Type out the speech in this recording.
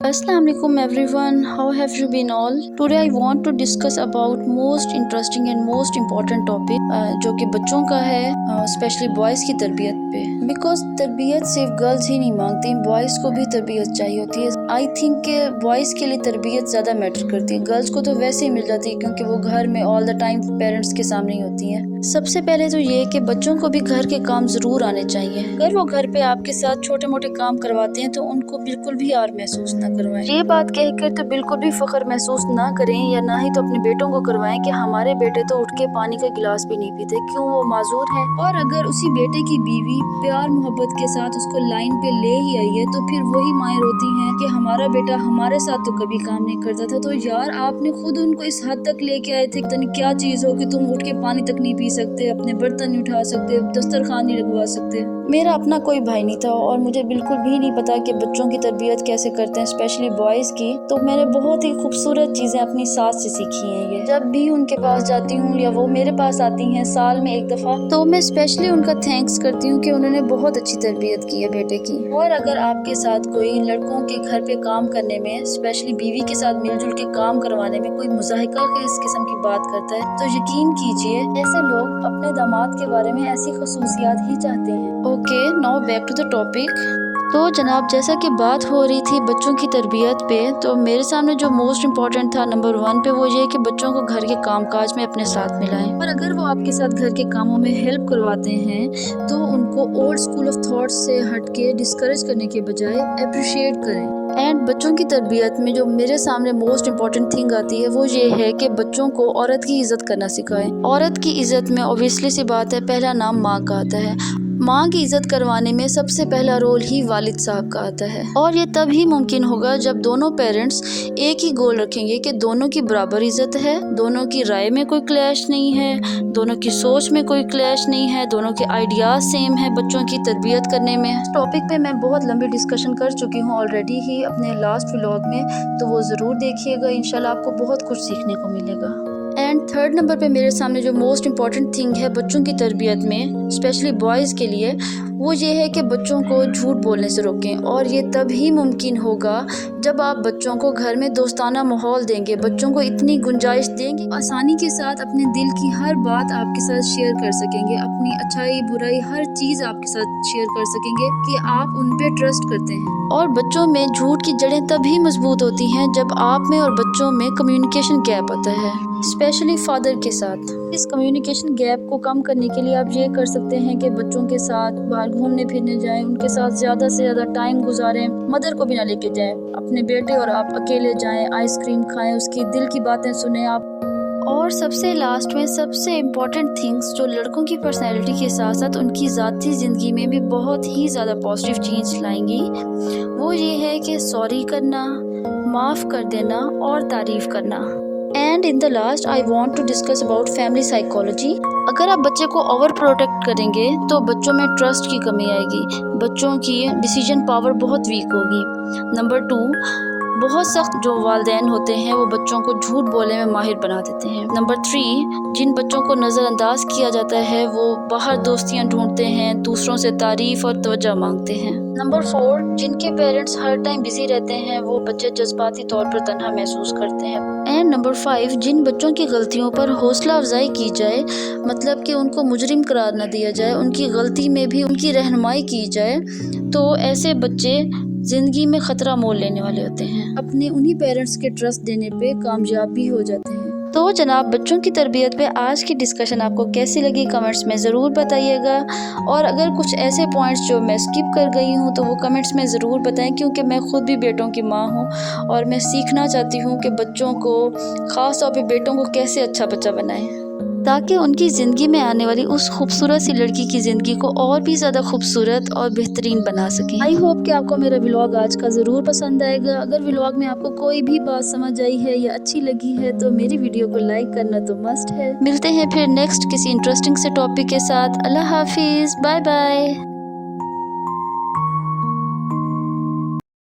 Assalamualaikum everyone, how have you been all? Today I want to discuss about most interesting and most important topic जो कि बच्चों का है, specially boys की तरबियत पे। बिकॉज तरबियत सिर्फ गर्ल्स ही नहीं मांगती, बॉयज़ को भी तरबियत चाहिए होती है। आई थिंक कि बॉयज़ के लिए तरबियत ज़्यादा मैटर करती है, गर्ल्स को तो वैसे ही मिल जाती है क्योंकि वो घर में ऑल द टाइम पेरेंट्स के सामने ही होती हैं। सबसे पहले तो ये कि बच्चों को भी घर के काम ज़रूर आने चाहिए। अगर वो घर पे आपके साथ छोटे मोटे काम करवाते हैं तो उनको बिल्कुल भी यार महसूस ना करवाएं। ये बात कहकर तो बिल्कुल भी फख्र महसूस ना करें, या ना ही तो अपने बेटों को करवाएं कि हमारे बेटे तो उठ के पानी का गिलास भी नहीं पीते, क्यों वो माजूर है। और अगर उसी बेटे की बीवी प्यार मोहब्बत के साथ उसको लाइन पे ले ही आई है तो फिर वही माएँ रोती हैं कि हमारा बेटा हमारे साथ तो कभी काम नहीं करता था। तो यार आपने खुद उनको इस हद तक लेके आए थे, पता नहीं क्या चीज हो कि तुम उठ के पानी तक नहीं पी सकते, अपने बर्तन नहीं उठा सकते, दस्तरखान नहीं लगवा सकते। मेरा अपना कोई भाई नहीं था और मुझे बिल्कुल भी नहीं पता कि बच्चों की तरबियत कैसे करते हैं, स्पेशली बॉयज़ की। तो मैंने बहुत ही खूबसूरत चीज़ें अपनी सास से सीखी हैं। ये जब भी उनके पास जाती हूँ या वो मेरे पास आती हैं साल में एक दफ़ा, तो मैं स्पेशली उनका थैंक्स करती हूँ कि उन्होंने बहुत अच्छी तरबियत की है बेटे की। और अगर आपके साथ कोई लड़कों के घर पे काम करने में, स्पेशली बीवी के साथ मिलजुल के काम करवाने में कोई मुज़ाहिका के इस किस्म की बात करता है तो यकीन कीजिए ऐसे लोग अपने दामाद के बारे में ऐसी खसूसियात ही चाहते हैं। Okay, now back to the topic. तो जनाब, जैसा कि बात हो रही थी बच्चों की तरबियत पे, तो मेरे सामने जो मोस्ट इम्पॉर्टेंट था नंबर 1 पे वो ये कि बच्चों को घर के कामकाज में अपने साथ मिलाएं। और अगर वो आपके साथ घर के कामों में हेल्प करवाते हैं तो उनको ओल्ड स्कूल ऑफ थॉट्स से हटके डिस्करेज करने के बजाय अप्रिशिएट करें। एंड बच्चों की तरबियत में जो मेरे सामने मोस्ट इम्पॉर्टेंट थिंग आती है वो ये है कि बच्चों को औरत की इज़्ज़त करना सिखाएं। औरत की इज़्ज़त में ऑब्वियसली सी बात है पहला नाम माँ का आता है। माँ की इज़्ज़त करवाने में सबसे पहला रोल ही वालिद साहब का आता है। और ये तब ही मुमकिन होगा जब दोनों पेरेंट्स एक ही गोल रखेंगे कि दोनों की बराबर इज़्ज़त है, दोनों की राय में कोई क्लैश नहीं है, दोनों की सोच में कोई क्लैश नहीं है, दोनों के आइडियाज़ सेम है बच्चों की तरबियत करने में। इस टॉपिक पे मैं बहुत लंबी डिस्कशन कर चुकी हूँ ऑलरेडी ही अपने लास्ट व्लॉग में, तो वो ज़रूर देखिएगा, इंशाल्लाह आपको बहुत कुछ सीखने को मिलेगा। एंड थर्ड नंबर पे मेरे सामने जो मोस्ट इम्पॉर्टेंट थिंग है बच्चों की तरबियत में, स्पेशली बॉयज़ के लिए, वो ये है कि बच्चों को झूठ बोलने से रोकें। और ये तभी मुमकिन होगा जब आप बच्चों को घर में दोस्ताना माहौल देंगे, बच्चों को इतनी गुंजाइश देंगे आसानी के साथ अपने दिल की हर बात आपके साथ शेयर कर सकेंगे, अपनी अच्छाई बुराई हर चीज़ आपके साथ शेयर कर सकेंगे कि आप उन पे ट्रस्ट करते हैं। और बच्चों में झूठ की जड़ें तभी मजबूत होती हैं जब आप में और बच्चों में कम्युनिकेशन गैप होता है, स्पेशली फादर के साथ। इस कम्युनिकेशन गैप को कम करने के लिए आप ये कर सकते हैं कि बच्चों के साथ बाहर घूमने फिरने जाएं, उनके साथ ज़्यादा से ज़्यादा टाइम गुजारें, मदर को भी ना लेके जाएं, अपने बेटे और आप अकेले जाएं, आइसक्रीम खाएं, उसकी दिल की बातें सुने आप। और सबसे लास्ट में सबसे इम्पॉर्टेंट थिंग्स जो लड़कों की पर्सनैलिटी के साथ साथ उनकी ज़ाती ज़िंदगी में भी बहुत ही ज़्यादा पॉजिटिव चेंज लाएंगी, वो ये है कि सॉरी करना, माफ़ कर देना और तारीफ़ करना। And in the last I want to discuss about family psychology. अगर आप बच्चे को ओवर प्रोटेक्ट करेंगे तो बच्चों में ट्रस्ट की कमी आएगी, बच्चों की डिसीजन पावर बहुत वीक होगी। नंबर 2, बहुत सख्त जो वालिदैन होते हैं वो बच्चों को झूठ बोलने में माहिर बना देते हैं। नंबर 3, जिन बच्चों को नज़रअंदाज किया जाता है वो बाहर दोस्तियां ढूंढते हैं, दूसरों से तारीफ़ और तवज्जो मांगते हैं। नंबर 4, जिनके पेरेंट्स हर टाइम बिजी रहते हैं वो बच्चे जज्बाती तौर पर तन्हा महसूस करते हैं। एंड नंबर 5, जिन बच्चों की गलतियों पर हौसला अफजाई की जाए, मतलब कि उनको मुजरिम करार न दिया जाए, उनकी गलती में भी उनकी रहनुमाई की जाए, तो ऐसे बच्चे ज़िंदगी में ख़तरा मोल लेने वाले होते हैं, अपने उन्हीं पेरेंट्स के ट्रस्ट देने पे कामयाब भी हो जाते हैं। तो जनाब, बच्चों की तरबियत पे आज की डिस्कशन आपको कैसी लगी कमेंट्स में ज़रूर बताइएगा। और अगर कुछ ऐसे पॉइंट्स जो मैं स्किप कर गई हूँ तो वो कमेंट्स में ज़रूर बताएं, क्योंकि मैं खुद भी बेटों की माँ हूँ और मैं सीखना चाहती हूँ कि बच्चों को, ख़ास तौर पे बेटों को, कैसे अच्छा बच्चा बनाएं ताकि उनकी ज़िंदगी में आने वाली उस खूबसूरत सी लड़की की ज़िंदगी को और भी ज़्यादा खूबसूरत और बेहतरीन बना सकें। आई होप कि आपको मेरा व्लॉग आज का ज़रूर पसंद आएगा। अगर व्लॉग में आपको कोई भी बात समझ आई है या अच्छी लगी है तो मेरी वीडियो को लाइक करना तो मस्ट है। मिलते हैं फिर नेक्स्ट किसी इंटरेस्टिंग से टॉपिक के साथ। अल्लाह हाफिज़, बाय बाय।